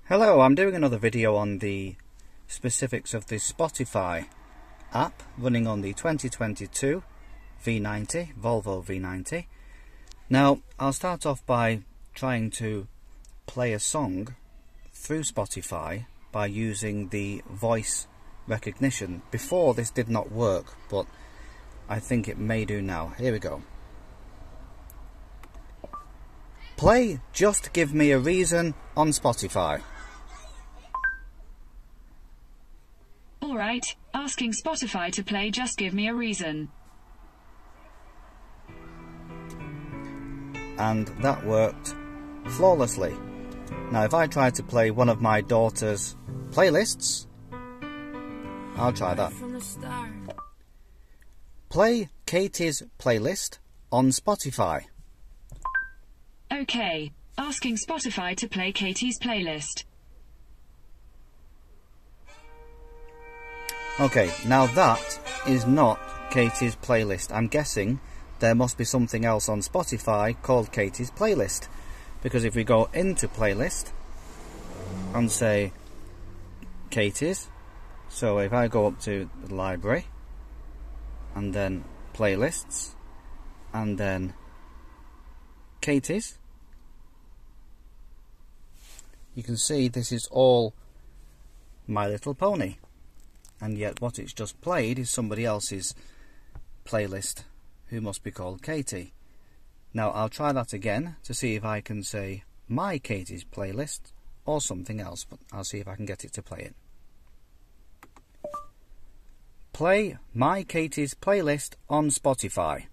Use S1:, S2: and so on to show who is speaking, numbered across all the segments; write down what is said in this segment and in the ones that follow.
S1: Hello, I'm doing another video on the specifics of the Spotify app running on the 2022 V90, Volvo V90. Now, I'll start off by trying to play a song through Spotify by using the voice recognition. Before, this did not work, but I think it may do now. Here we go. Play Just Give Me a Reason on Spotify.
S2: Alright, asking Spotify to play Just Give Me a Reason.
S1: And that worked flawlessly. Now if I try to play one of my daughter's playlists, I'll try that. Play Katie's playlist on Spotify.
S2: Okay, asking Spotify to play Katie's playlist.
S1: Okay, now that is not Katie's playlist. I'm guessing there must be something else on Spotify called Katie's playlist. Because if we go into playlist and say Katie's, so if I go up to the library and then playlists and then Katie's, you can see this is all My Little Pony. And yet what it's just played is somebody else's playlist who must be called Katie. Now I'll try that again to see if I can say my Katie's playlist or something else, but I'll see if I can get it to play it. Play my Katie's playlist on Spotify.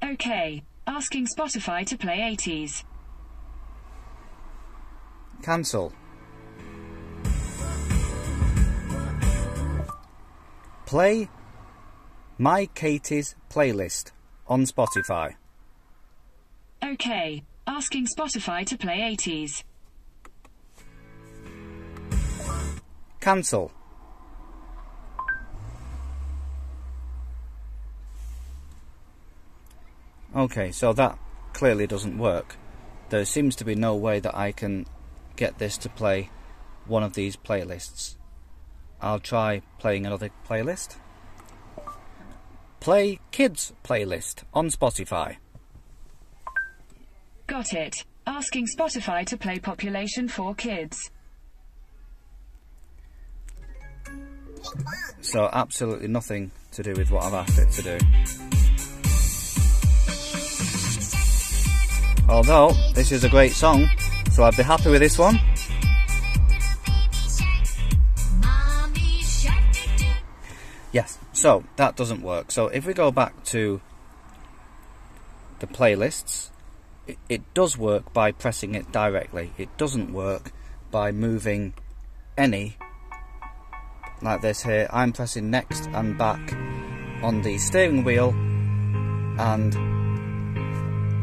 S2: Okay, asking Spotify to play 80s.
S1: Cancel. Play my Katie's playlist on Spotify.
S2: Okay, asking Spotify to play 80s.
S1: Cancel. Okay, so that clearly doesn't work. There seems to be no way that I can get this to play one of these playlists. I'll try playing another playlist. Play Kids playlist on Spotify.
S2: Got it. Asking Spotify to play Population 4 Kids.
S1: So absolutely nothing to do with what I've asked it to do. Although this is a great song, so I'd be happy with this one. Yes, so that doesn't work. So if we go back to the playlists, it does work by pressing it directly. It doesn't work by moving any, like this here. I'm pressing next and back on the steering wheel, and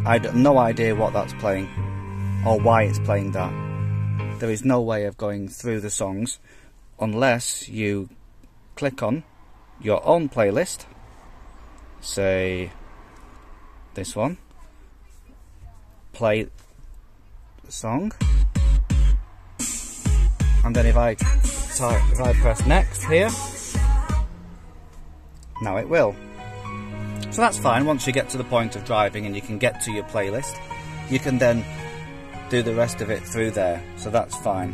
S1: I have no idea what that's playing or why it's playing that. There is no way of going through the songs unless you click on your own playlist, say this one, play the song, and then if I press next here, now it will. So that's fine. Once you get to the point of driving and you can get to your playlist, you can then do the rest of it through there, so that's fine.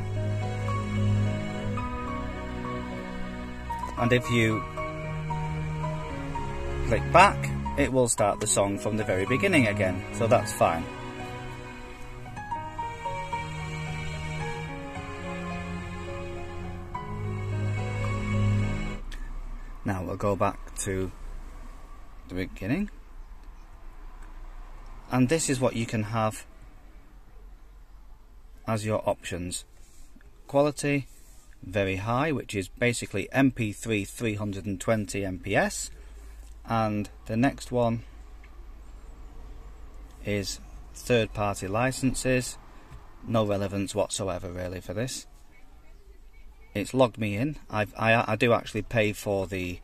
S1: And if you click back, it will start the song from the very beginning again, so that's fine. Now we'll go back to the beginning, and this is what you can have as your options. Quality very high, which is basically MP3 320 MPS, and the next one is third-party licenses. No relevance whatsoever really for this. It's logged me in. I do actually pay for the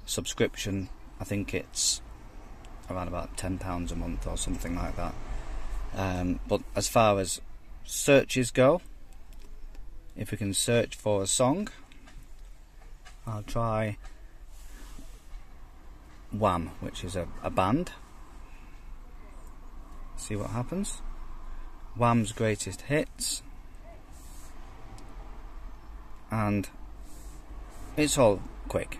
S1: subscription. I think it's around about £10 a month or something like that. But as far as searches go, if we can search for a song, I'll try Wham, which is a band. See what happens. Wham's greatest hits, and it's all quick.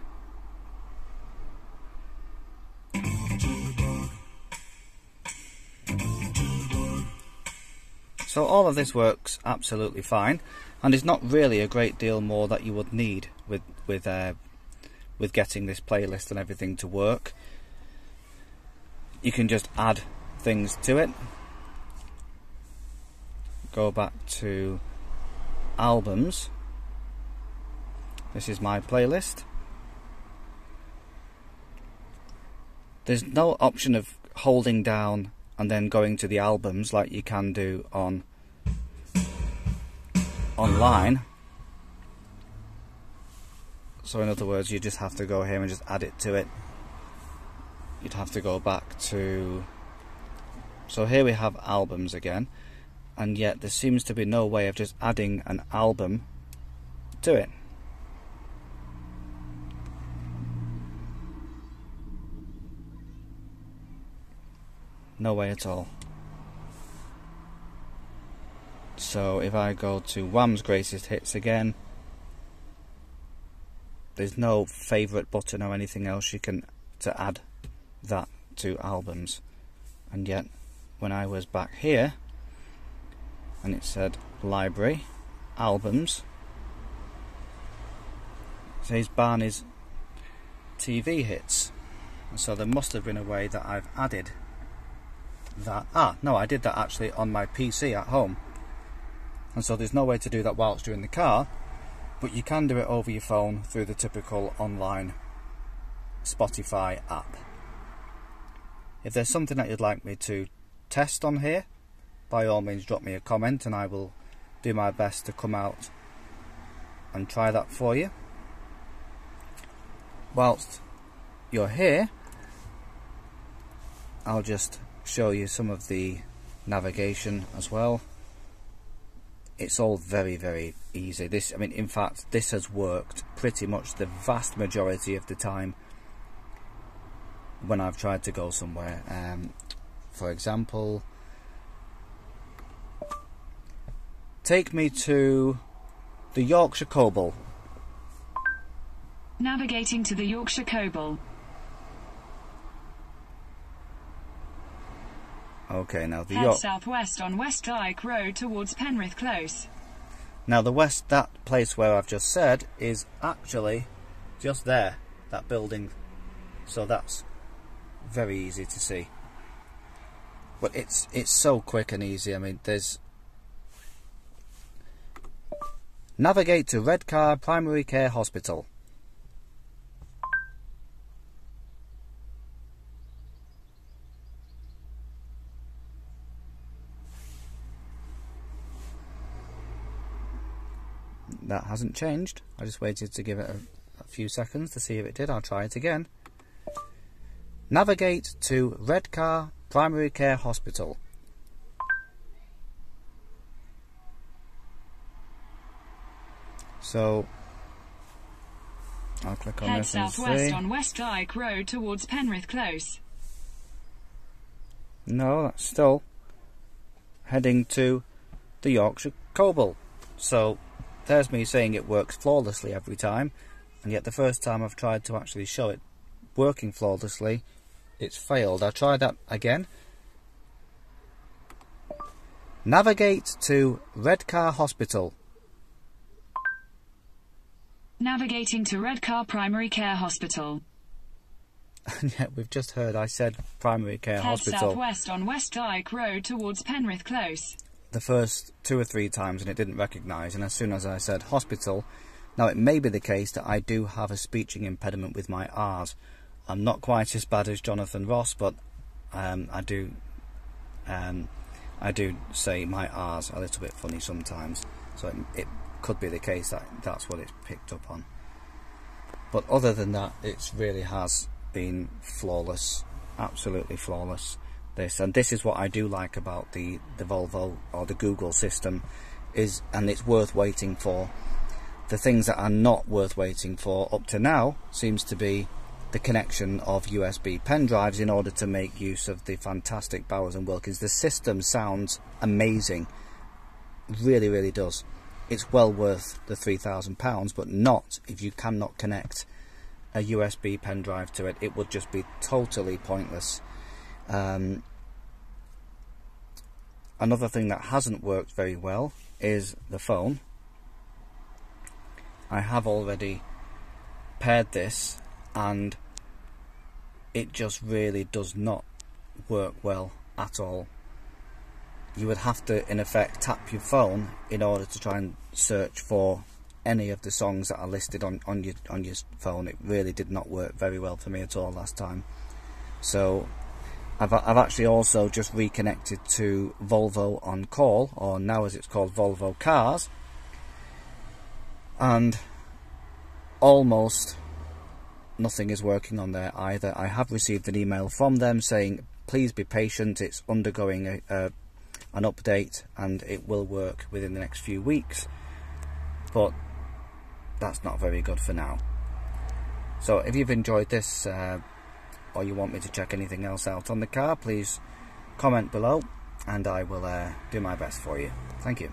S1: So all of this works absolutely fine, and there's not really a great deal more that you would need with getting this playlist and everything to work. You can just add things to it. Go back to albums. This is my playlist. There's no option of holding down and then going to the albums like you can do online. So in other words, you just have to go here and just add it to it. You'd have to go back to... So here we have albums again, and yet there seems to be no way of just adding an album to it. No way at all. So if I go to Wham's greatest hits again, there's no favourite button or anything else you can to add that to albums. And yet when I was back here and it said library, albums, it says Barney's TV hits. And so there must have been a way that I've added that. No, I did that actually on my PC at home, and so there's no way to do that whilst you're in the car, but you can do it over your phone through the typical online Spotify app. If there's something that you'd like me to test on here, by all means drop me a comment and I will do my best to come out and try that for you. Whilst you're here, I'll just show you some of the navigation as well. It's all very easy. This, I mean, in fact, this has worked pretty much the vast majority of the time when I've tried to go somewhere. For example, take me to the Yorkshire Coble.
S2: Navigating to the Yorkshire Coble.
S1: Okay, now the
S2: Head southwest on West Dyke Road towards Penrith Close.
S1: Now that place where I've just said is actually just there, that building, so that's very easy to see. But it's so quick and easy. I mean, there's navigate to Redcar Primary Care Hospital. That hasn't changed. I just waited to give it a few seconds to see if it did. I'll try it again. Navigate to Redcar Primary Care Hospital. So I'll click on
S2: Head
S1: this and
S2: southwest
S1: see.
S2: on West Dyke Road towards Penrith Close.
S1: No, that's still heading to the Yorkshire Coble. So there's me saying it works flawlessly every time, and yet the first time I've tried to actually show it working flawlessly, it's failed. I'll try that again. Navigate to Redcar Hospital.
S2: Navigating to Redcar Primary Care Hospital.
S1: And yet we've just heard I said Primary Care
S2: Head
S1: Hospital
S2: southwest on West Dyke Road towards Penrith Close.
S1: the first 2 or 3 times and it didn't recognise, and as soon as I said hospital, now it may be the case that I do have a speaking impediment with my R's. I'm not quite as bad as Jonathan Ross, but I do say my R's a little bit funny sometimes, so it could be the case that that's what it's picked up on. But other than that, it really has been flawless absolutely flawless, this. And this is what I do like about the Volvo or the Google system, and it's worth waiting for. The things that are not worth waiting for up to now seems to be the connection of USB pen drives in order to make use of the fantastic Bowers & Wilkins. The system sounds amazing, really, really does. It's well worth the £3,000, but not if you cannot connect a USB pen drive to it. It would just be totally pointless. Another thing that hasn't worked very well is the phone. I have already paired this and it just really does not work well at all. You would have to, in effect, tap your phone in order to try and search for any of the songs that are listed on your phone. It really did not work very well for me at all last time. So I've actually also just reconnected to Volvo On Call, or now as it's called, Volvo Cars, and almost nothing is working on there either. I have received an email from them saying please be patient, it's undergoing an update and it will work within the next few weeks, but that's not very good for now. So if you've enjoyed this or you want me to check anything else out on the car, please comment below and I will do my best for you. Thank you.